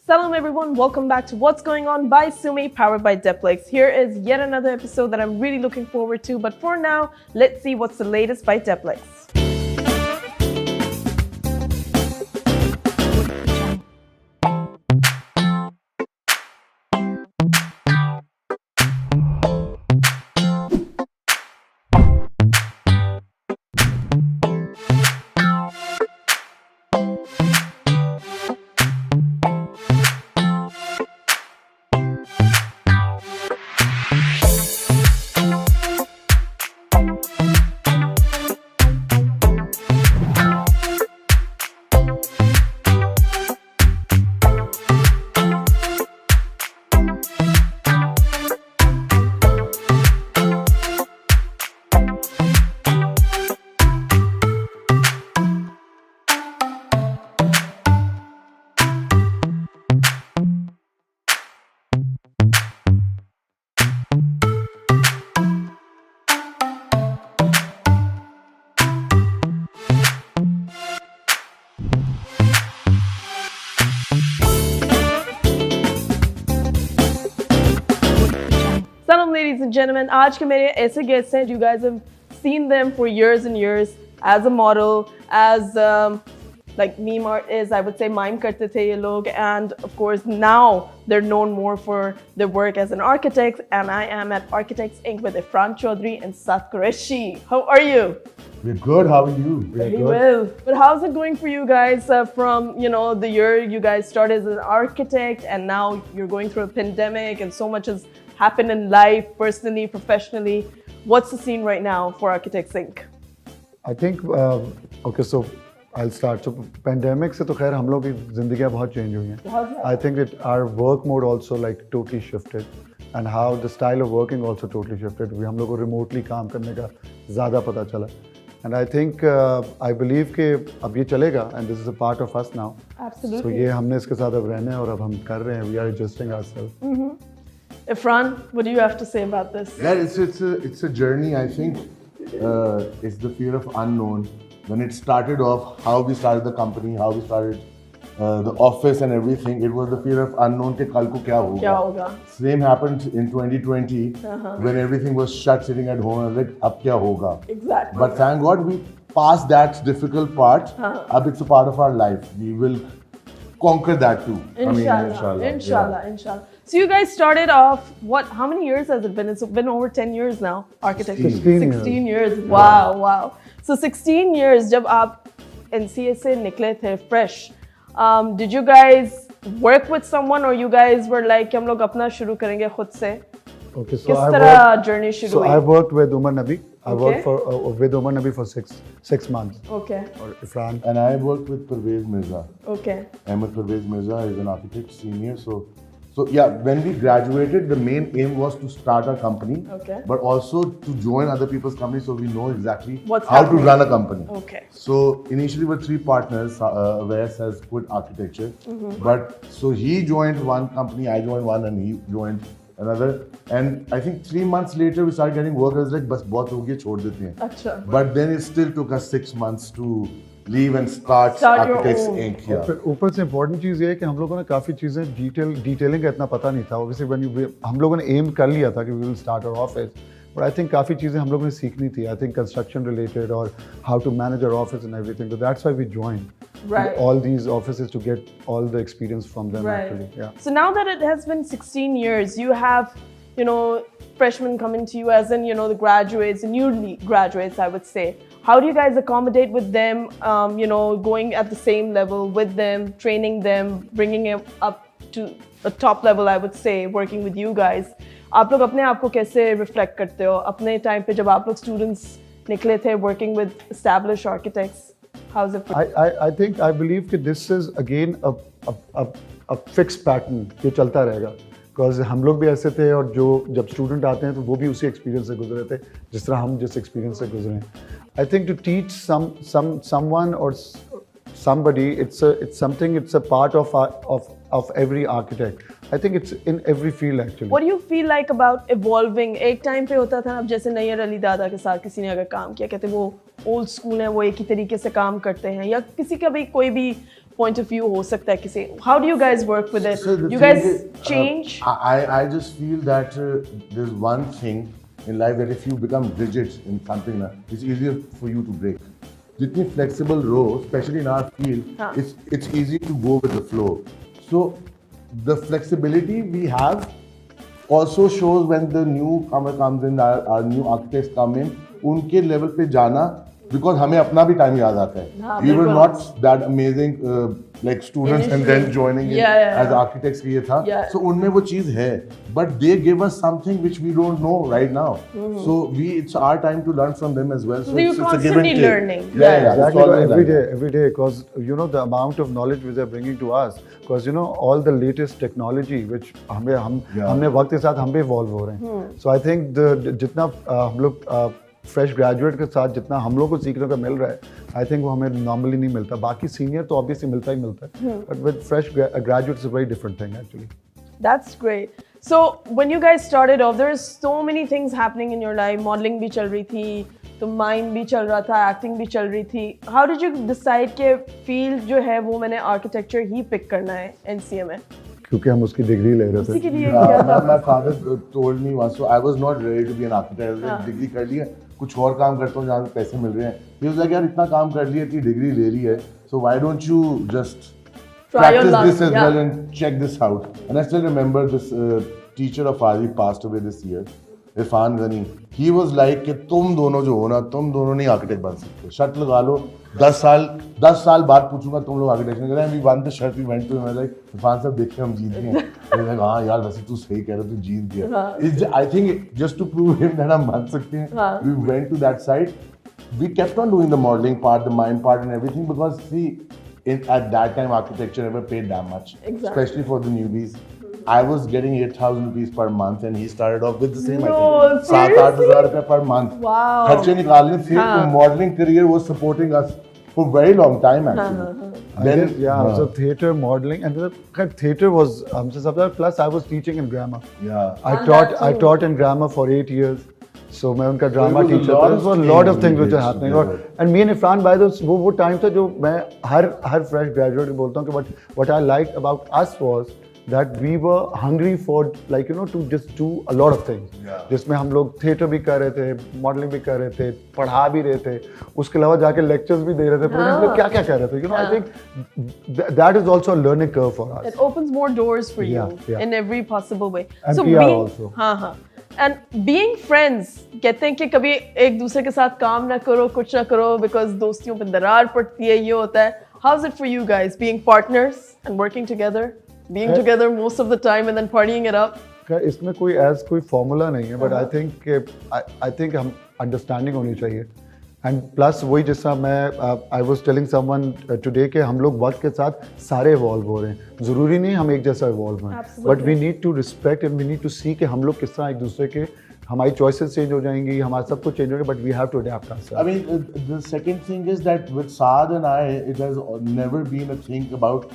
Salam everyone, welcome back to What's Going On by Sumi, powered by Deplex. Here is yet another episode that I'm really looking forward to, but for now, let's see what's the latest by Deplex. Salam ladies and gentlemen, आज के मेरे ऐसे guests हैं, you guys have seen them for years and years as a model, as like meme artists, I would say mime करते थे ये लोग, and of course now they're known more for their work as an architect, and I am at Architects Inc. with Ifran Chaudhary and Saad Kureshi. How are you? We're good. How are you? Very well. But how's it going for you guys from, the year you guys started as an architect and now you're going through a pandemic and so much has happened in life, personally, professionally. What's the scene right now for Architects Inc.? I think, okay, so I'll start. So pandemic से तो खैर हम लोग की ज़िंदगियाँ बहुत change हुई हैं. I think that our work mode also like totally shifted and how the style of working also totally shifted. हम लोग को remotely काम करने का ज़्यादा पता चला. And I think, I believe कि अब ये चलेगा and this is a part of us now. Absolutely. So ये हमने इसके साथ अब रहना है और अब हम कर रहे हैं. We are adjusting ourselves. Ifran, what do you have to say about this? Yeah, it's a journey. I think it's the fear of unknown. When it started off, how we started the company, how we started the office and everything, it was the fear of unknown कि कल को क्या होगा. क्या होगा? Same happened in 2020 when everything was shut, sitting at home. I was like, अब क्या होगा? Exactly. But thank God we passed that difficult part. अब it's a part of our life. We will conquer that too. Inshallah. So you guys started off, how many years has it been? It's been over 10 years now, architect. 16 years. Wow. So 16 years, जब आप NCA से निकले थे fresh, did you guys work with someone or you guys were like कि हम लोग अपना शुरू करेंगे खुद से? Okay, so किस तरह journey शुरू हुई? I worked with Umar Nabi. I worked with Umar Nabi for six months. Okay. Or Ifran. And I worked with Pervez Mirza. Okay. Ahmed Pervez Mirza is an architect, senior. So yeah, when we graduated, the main aim was to start our company, but also to join other people's companies so we know exactly how to run a company. Okay. So initially we were 3 partners. Wes has quit architecture, but so he joined one company, I joined one, and he joined another. And I think 3 months later we started getting work. I was like, बस बहुत हो गया छोड़ देते हैं. अच्छा. But then it still took us 6 months to leave and start Architects Inc. ऊपर से इम्पोर्टेंट चीज़ ये है कि हम लोगों ने काफ़ी चीज़ें डिटेलिंग का इतना पता नहीं था. Obviously हम लोगों ने एम कर लिया था कि we will start our office. But I think काफ़ी चीज़ें हम लोगों ने सीखनी थी. I think construction related or how to manage our office and everything. So that's why we joined all these offices to get all the experience from them actually. Yeah. So now that it has been 16 years, you have, freshmen coming to you as in, the graduates, the new graduates, I would say. How do you guys accommodate with them, going at the same level with them, training them, bringing them up to a top level, I would say, working with you guys? आप लोग अपने आप को कैसे reflect करते हो? अपने time पे जब आप लोग students निकले थे working with established architects, how's it? I believe that this is again a fixed pattern ये चलता रहेगा. Because हम लोग भी ऐसे थे और जो जब स्टूडेंट आते हैं तो वो भी उसी एक्सपीरियंस से गुजरे थे जिस तरह हम जिस एक्सपीरियंस से गुजरे हैं. I think to teach someone or somebody, it's a part of every architect. I think it's in every field actually. What do you feel like about evolving? एक टाइम पे होता था अब जैसे नैयर अली दादा के साथ किसी ने अगर काम किया कहते वो ओल्ड स्कूल हैं वो एक ही तरीके से काम करते हैं, या किसी का भी कोई भी point of view हो सकता है किसी, how do you guys work with it? So the You thing guys is, change? I just feel that there's one thing in life that if you become rigid in something, it's easier for you to break. Jitni flexible role, especially in our field, it's easy to go with the flow. So the flexibility we have also shows when the newcomer comes in, our new architects come in, unke level पे जाना, because हमें अपना भी time याद आता है. We were not that amazing like students and then joining in as architects के ये था. So उनमें वो चीज़ है, but they give us something which we don't know right now. So it's our time to learn from them as well. So you're constantly learning. Yeah, exactly. Every day, because you know the amount of knowledge which they're bringing to us, because you know all the latest technology which हमने वक्त के साथ हम भी evolve हो रहे हैं. So I think जितना हम लोग फ्रेश ग्रेजुएट के साथ जितना हम लोग को सीखने को मिल रहा है, आई थिंक वो हमें नॉर्मली नहीं मिलता. बाकी सीनियर तो ऑब्वियसली मिलता ही मिलता है, but with fresh graduate is a very different thing actually. That's great. So when you guys started off, there were so many things happening in your life. Modeling भी चल रही थी, तो माइम भी चल रहा था, एक्टिंग भी चल रही थी. How did you decide कि फील्ड जो है वो मैंने आर्किटेक्चर ही पिक करना है NCA में? क्योंकि हम उसकी डिग्री ले रहे थे. उसी के लिए किया था. My father told me once, so I was not ready to be an architect. Degree कर ली है, कुछ और काम करता हूँ जहाँ पे पैसे मिल रहे हैं. He was like, यार इतना काम कर लिया, इतनी डिग्री ले ली है, so why don't you just practice this as well and check this out. And I still remember this teacher of ours, he passed away this year, Ifran. He was like कि तुम दोनों जो हो ना, तुम दोनों नहीं आर्किटेक्ट बन सकते. शर्त लगा लो, 10 साल बाद पूछूंगा तुम लोग आर्किटेक्ट नहीं करें. We won the shirt, we went to him, I was like, Ifran साहब देखिए हम जीत गए. He was like, हाँ यार वैसे तू सही कह रहा, तू जीत गया. I think just to prove him that हम मान सकते हैं, we went to that side. We kept on doing the modeling part, the mime part and everything, because see, at that time architecture never paid that much, especially for the newbies. I was getting 8,000 rupees per month and he started off with the same, I think, 7-8,000 रुपए per month. Wow. खर्चे निकालने थे, तो modeling career was supporting us for very long time actually. Then so theatre, modeling, and theatre was हमसे सबसे plus I was teaching in grammar. I taught in grammar for 8 years. So मैं उनका drama teacher था. There was a lot of things which are happening. And me and Ifran, by the way, वो time था जो मैं हर fresh graduate को बोलता हूँ कि what I liked about us was that we were hungry for, like you know, to just do a lot of things. जिसमें हम लोग थिएटर भी कर रहे थे, मॉडलिंग भी कर रहे थे, पढ़ा भी रहे थे, उसके अलावा जाके लेक्चर्स भी दे रहे थे. हम लोग क्या क्या कर रहे थे, you know. I think that is also a learning curve for us. It opens more doors for you in every possible way. And so PR also. हाँ. And being friends, कहते हैं कि कभी एक दूसरे के साथ काम ना करो, कुछ ना करो, because दोस्तियों पे दरार पड़ती है, ये होता है. How's it for you guys being partners and working together, being together most of the time and then partying it up? इसमें कोई फॉर्मूला नहीं है, but I think हम अंडरस्टैंडिंग होनी चाहिए. एंड प्लस वही जिसका मैं I was telling someone today के हम लोग वक्त के साथ सारे इवॉल्व हो रहे हैं. ज़रूरी नहीं हम एक जैसा इवॉल्व हैं, but we need to respect and we need to see कि हम लोग किस तरह एक दूसरे के, हमारी चॉइसेस चेंज हो जाएंगी, हमारा सब कुछ चेंज होगा, but we have to adapt ourselves. I mean, the second thing is that with Saad and I, it has never been a thing about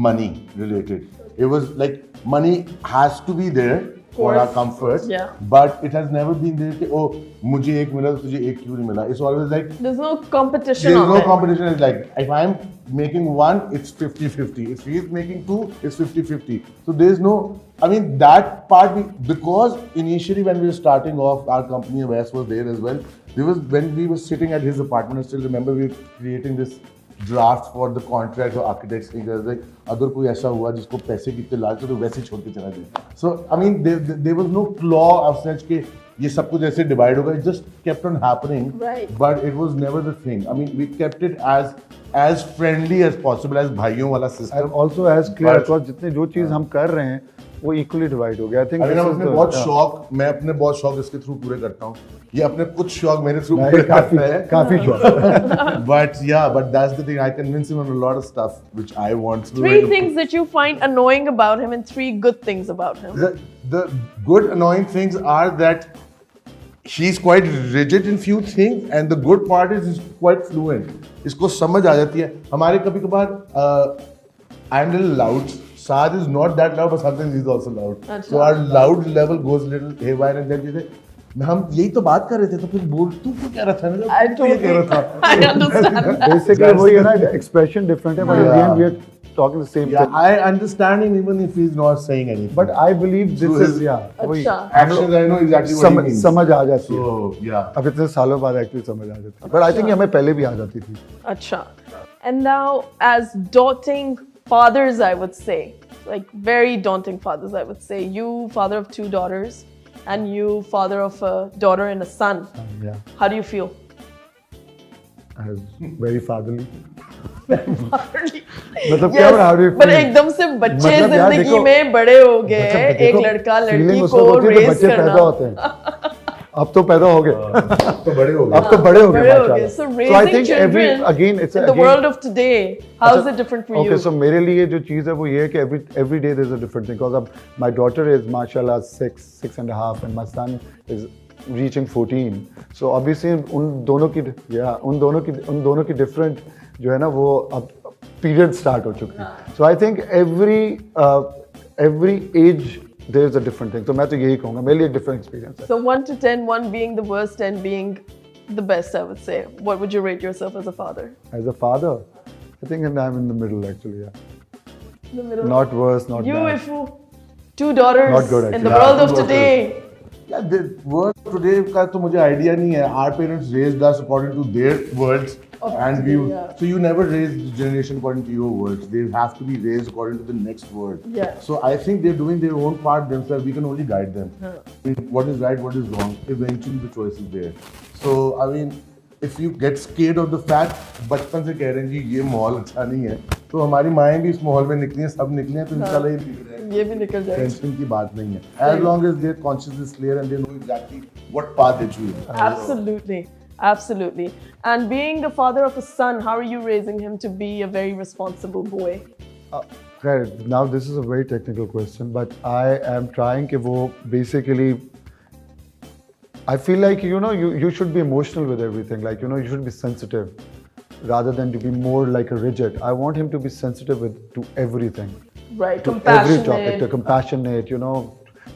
money related. It was like money has to be there for our comfort, but it has never been there कि oh मुझे एक मिला तो तुझे एक क्यों नहीं मिला. It's always like there's no competition. There's no competition. It's like if I'm making one, it's 50-50. If he's making two, it's 50-50. So there's no. I mean that part because initially when we were starting off, our company Wes was there as well. There was when we were sitting at his apartment. I still remember we were creating this draft for the contract or architects thing. Like अगर कोई ऐसा हुआ जिसको पैसे कितने लालच तो वैसे छोड़ के चला जाए. So I mean there was no claw of such कि ये सब कुछ ऐसे divide होगा. It just kept on happening, but it was never the thing. I mean we kept it as friendly as possible, as भाइयों वाला system. And also as clear because जितने जो चीज़ हम कर रहे हैं वो इक्वली डिवाइड हो गया. आई थिंक मैं अपने बहुत शौक इसके थ्रू पूरे करता हूँ. ये अपने कुछ शौक मेरे थ्रू पूरे करता है. काफी शौक. but that's the thing. I convince him on a lot of stuff which I want to. 3 things that you find annoying about him and 3 good things about him. The good annoying things are that he's quite rigid in few things and the good part is he's quite fluent. इसको समझ आ जाती है. हमारे कभी कभार I'm a little loud. Saad is not that loud, but sometimes he's also loud. So our loud level goes a little haywire and then he says, हम यही तो बात कर रहे थे, तो फिर बोल तू क्यों कह रहा था? I तू ये कह रहा था। I understand that. Basically वही है ना, expression different है, but in the end we are talking the same Yeah, thing. I understand him even if he's not saying anything. But I believe this So is his वही अच्छा. actions, I know exactly what he means. समझ आ जाती है. So yeah. अब इतने सालों बाद actually समझ आ जाती है. But I think हमें पहले भी आ जाती थी. Acha. And now, as daunting fathers, I would say, like very daunting fathers, I would say, you father of 2 daughters, and you father of a daughter and a son. Yeah. How do you feel? Very fatherly. Fatherly. मतलब क्या हो रहा है? but एकदम से बच्चे मतलब यार जिंदगी देखो, में बड़े हो गए, मतलब एक देखो, लड़का लड़की feeling उस को वक्त होती है जब रेस बच्चे पैदा करना. होते हैं. अब तो पैदा हो गए. अब तो बड़े हो गए. अब तो बड़े हो गए बड़े हो गए. माशाल्लाह. So I raising think children again it's in the again, world of today, how is अच्छा, it different for okay, you? so मेरे लिए जो चीज़ है वो ये है कि every day there's a different thing. Because अब my daughter is mashallah 6 and a half, and my son is reaching 14. So obviously उन दोनों की different जो है ना वो अब period start हो चुकी है. So I think every age there is a different thing. तो मैं तो यही कहूँगा, मेरे लिए different experience है. So 1 to 10, 1 being the worst, 10 being the best, I would say. What would you rate yourself as a father? As a father, I think I'm in the middle actually. Yeah. The middle. Not worse, not You, bad. if you 2 daughters Not good, in the actually. world Yeah, of 2 today. Yeah, the world today का तो मुझे idea नहीं है. Our parents raised us according to their words, and we. yeah. So you never raise the generation according to your words. They have to be raised according to the next word. Yeah. So I think they're doing their own part themselves. We can only guide them. I mean, what is right, what is wrong. Eventually the choice is there. So I mean, if you get scared of the fact, बचपन से कह रहे हैं जी ये माहौल अच्छा नहीं है, तो हमारी माएँ भी इस माहौल में निकली हैं, सब निकले हैं, तो इंशाल्लाह ये निकल जाएगा. ये भी निकल जाएगा. टेंशन की बात नहीं है. As long as their conscience is clear and they know exactly what path they choose. Absolutely. Absolutely. And being the father of a son, how are you raising him to be a very responsible boy? Now this is a very technical question, but I am trying कि वो basically I feel like you should be emotional with everything, like you should be sensitive rather than to be more like a rigid. I want him to be sensitive to everything, Right. to Compassionate. every topic, to compassionate,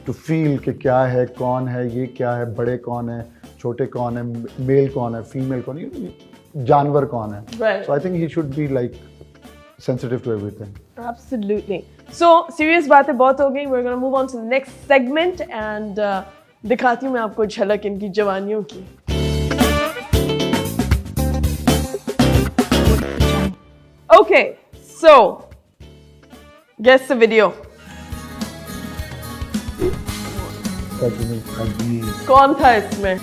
to feel कि क्या है, कौन है, ये क्या है, बड़े कौन है, छोटे कौन है, मेल कौन है, फीमेल कौन है, जानवर कौन है. Right. So I think he should be like sensitive to everything. Absolutely. So, serious बातें बहुत हो गई. We're going to move on to the next segment and दिखाती हूँ मैं आपको झलक इनकी जवानियों की. Okay, so guess the video. कौन था इसमें?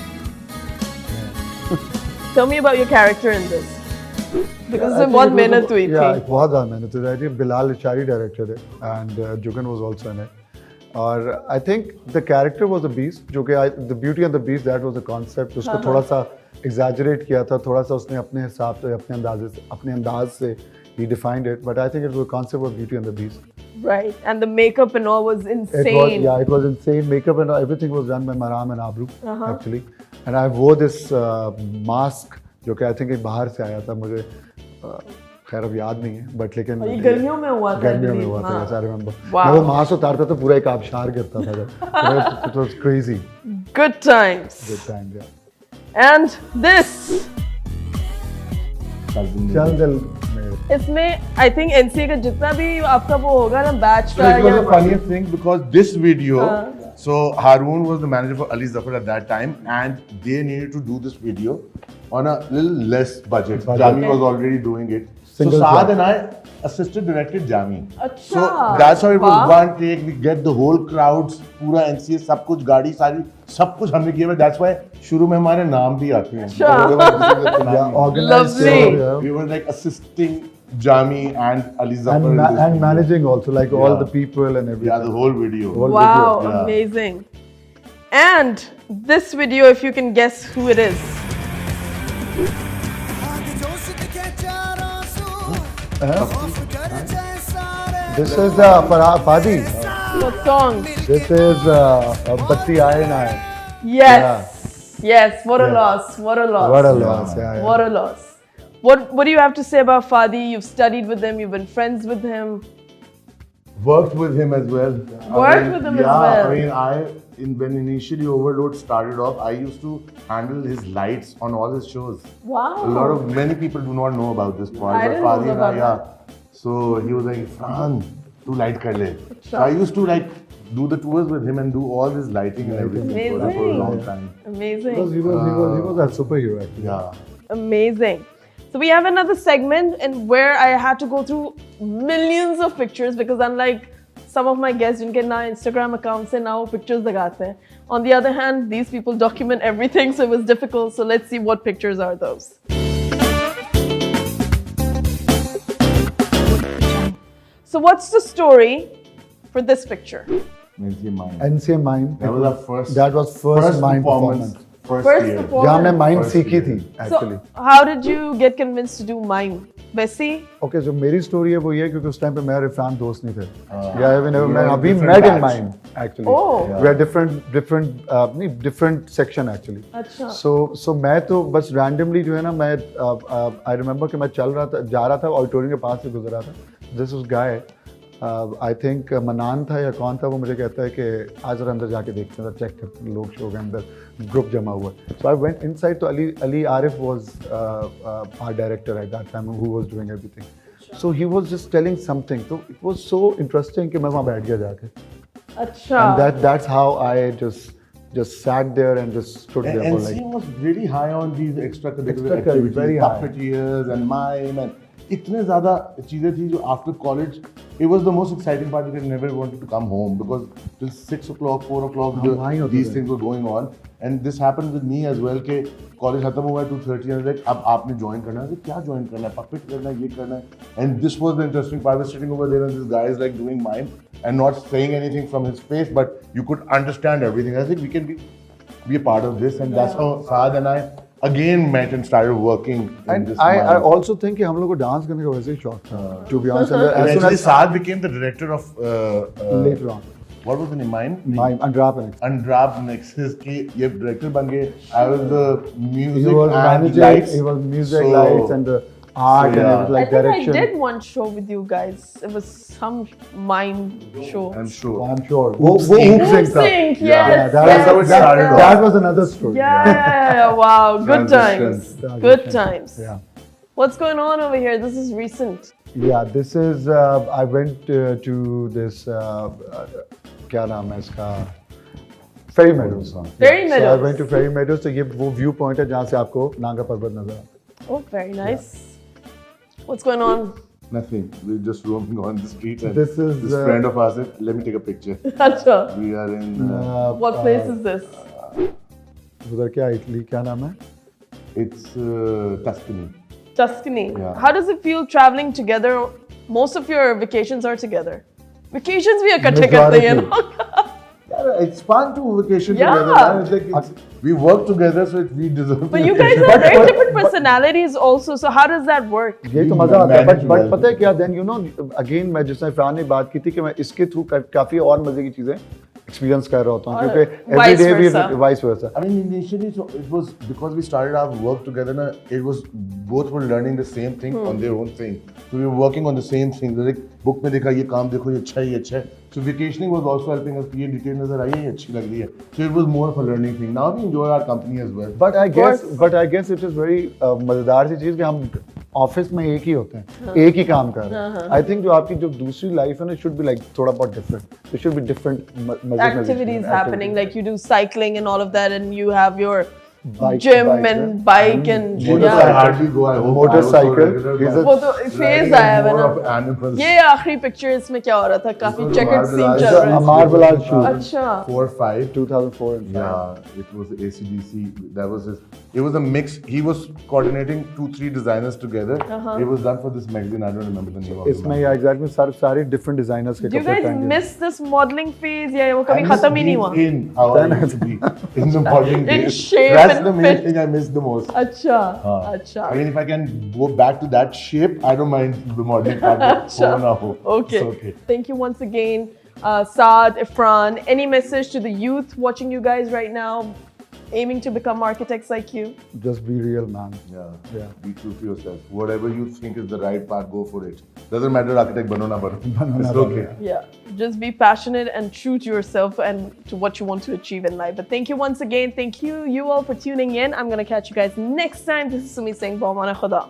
Tell me about your character in this. Because इसमें बहुत मेहनत हुई थी. Yeah, बहुत ज़्यादा मेहनत हुई थी. बिलाल इशारी डायरेक्टर है and Jugan was also in it. और I think the character was a beast, जो कि the beauty and the beast, that was the concept. उसको थोड़ा सा exaggerate किया था, थोड़ा सा उसने अपने हिसाब से, अपने अंदाज से he defined it. But I think it was a concept of Beauty and the Beast. Right, and the makeup and all was insane. It was insane. Makeup and everything was done by Maram and Abru actually. And I wore this mask, जो कि I think एक बाहर से आया था, मुझे खैर अब याद नहीं है, बट लेकिन ये गर्मियों में हुआ था. गर्मियों में हुआ था, I remember. Wow. मैं वो मास्क उतारता तो पूरा एक आबशार गिरता था. It was crazy. Good times. Good time, yeah. And this. चल दिल में. इसमें I think NCA का जितना भी आपका वो होगा ना बैच So का it was the funniest thing because this video, so Haroon was the manager for Ali Zafar at that time, and they needed to do this video on a little less budget. Jami was already doing it. So Saad and I assisted directed Jami. अच्छा. So that's how it was one take. We get the whole crowds, पूरा NCA, सब कुछ गाड़ी सारी, सब कुछ हमने किया. That's why शुरू में हमारे नाम भी आते हैं. Lovely. We were like assisting Jami and Ali Zafar and managing also, like all the people and everything. Yeah, the whole video. Wow, Yeah. amazing. And this video, if you can guess who it is. This is the Fadi. What song? This is Batti Aaye Na Aaye. Yes. Yes. What a loss. What a loss. What a loss. Yeah. What a loss. What do you have to say about Fadi? You've studied with him. You've been friends with him. Worked with him as well. Worked with him as well. I mean, when initially Overload started off, I used to handle his lights on all his shows. Wow. Many people do not know about this part. I didn't know about that. So he was like, Ifran, do light kar le. So I used to like do the tours with him and do all this lighting and everything for a long time. Amazing. Because he was that superhero actually. Yeah. Amazing. So we have another segment and where I had to go through millions of pictures because unlike some of my guests जिनके ना Instagram accounts हैं ना वो pictures लगाते हैं. On the other hand, these people document everything, so it was difficult. So let's see what pictures are those. So what's the story for this picture? NCA Mime. NCA Mime. That was our first. That was first Mime performance. First First year. performance. जहाँ हमने Mime First सीखी year. थी actually. So how did you get convinced to do mime? वैसे Okay, so मेरी story है वो ये क्योंकि उस time पे मैं और इरफान दोस्त नहीं थे. Yeah, we never We met. were We different met in batch. Mime actually. Oh. We are different section actually. अच्छा. So मैं तो बस randomly जो है ना मैं I remember कि मैं चल रहा था जा रहा था ऑडिटोरियम के पास से गुजर रहा था. This was guy. I think मनान था या कौन था वो मुझे कहता है कि आज जरा अंदर जाके देखते हैं चेक करते हैं लोग शो के अंदर ग्रुप जमा हुआ सो आई वेंट इनसाइड तो Ali Arif was our director at that time who was doing everything so he was just telling something तो इट वाज सो इंटरेस्टिंग कि मैं वहाँ बैठ गया जाके अच्छा. And that's how I just sat there and just stood there for And like he was really high on these extracurricular Extracurricular, very activities, high. puppeteers and mime and इतने ज़्यादा चीज़ें थी जो after college it was the most exciting part because I never wanted to come home because till 6 o'clock 4 o'clock वहाँ ही होते these थे. things were going on and this happened with me as well कि college खत्म हुआ 2:30 and like अब आपने join करना है क्या join करना है puppet करना है ये करना है and this was the interesting part I was sitting over there and this guy is like doing mime and not saying anything from his face but you could understand everything I think we can be a part of this and that's how Saad and I again met and started working in and this I mime. also think कि हम लोग को dance करने का वैसे ही शौक था to be honest and as soon Eventually as Saad became the director of later on what was the name mime Mime Undrap and Undrab Nexus के ये director बन गए I was the music he was and managing, lights he was music, So- lights, and the art, and it was I like think direction. I did one show with you guys. It was some mime show. I'm sure I'm sure. वो hoop Hoop sync था. sync, Yeah, yes. that yes, was how it yes, started. yes. That was another story. Yeah, wow, good times. Transition. Good times. Yeah. What's going on over here? This is recent. Yeah, this is. I went to this. क्या नाम है इसका? Ferry Meadows. Ferry So I Meadows. went to Ferry Meadows. तो ये वो view point है जहाँ से आपको नांगा पर्वत नजर आता है. Oh, very nice. What's going on? nothing we're just roaming on the streets and This is, this friend of ours said let me take a picture Acha. we are in What place is this? उधर क्या Italy क्या नाम है? it's Tuscany Tuscany. Yeah. How does it feel traveling together? Most of your vacations are together. Vacations we are ikkathe karte hain, you know? Yeah, it's fun to vacation Yeah. together man. It's like we work together so we deserve But you guys have very different personalities also. So how does that work? यही तो मजा आता है manage but well. पता है क्या then you know again मैं जिसने इरफान ने बात की थी कि मैं इसके थ्रू काफी और मजे की चीजें एक्सपीरियंस कर रहा होता हूँ क्योंकि vice every day we versa. Vice versa I mean, initially, so it was because we started our work together. Na, it was both were learning the same thing on their own thing. So we were working on the same thing. Like book में देखा ये काम देखो ये अच्छा है ये अच्छा है. So vacationing was also helping us. ये detail नजर आई है ये अच्छी लग रही है. So it was more of a learning thing. Now we enjoy our company as well. But I guess it is very मजेदार सी चीज कि हम ऑफिस में एक ही होते हैं एक ही काम कर रहे हैं आई थिंक जो आपकी जो दूसरी लाइफ है ना शुड बी लाइक थोड़ा बहुत different it should be different Activities happening, like you do cycling and all of that, and you have your Bike- gym bike, and yeah. bike and I hardly go. I hope Motorcycle. I also regular, He's but वो तो phase आया है more ना. of animals. ये आखिरी picture इसमें क्या हो रहा था? काफी was checkered Amar scene Bilal. चल रहा है. Amar Bilal shoot. अच्छा. 4 5 2004 and Yeah, it was ACDC. That was his. It was a mix. He was coordinating 2-3 designers together. It was done for this magazine. I don't remember the name of इसमें या exactly सारे different designers के Do you कपड़े guys पहन के miss this modeling phase या वो कभी I miss खत्म ही नहीं being हुआ? in how I used to be in the modeling In days. shape That's and the main fit. thing I miss the most. अच्छा. I अच्छा. mean, if I can go back to that shape, I don't mind the modeling part. but Sure. ho na ho. Okay. It's okay. Thank you once again, Saad, Ifran. Any message to the youth watching you guys right now? aiming to become architects like you? Just be real, man. Yeah. Be true to yourself. Whatever you think is the right path, go for it. Doesn't matter architect bano na bano. It's okay. Yeah, just be passionate and true to yourself and to what you want to achieve in life. But thank you once again. Thank you all for tuning in. I'm going to catch you guys next time. This is Sumi saying Bahmana Khuda.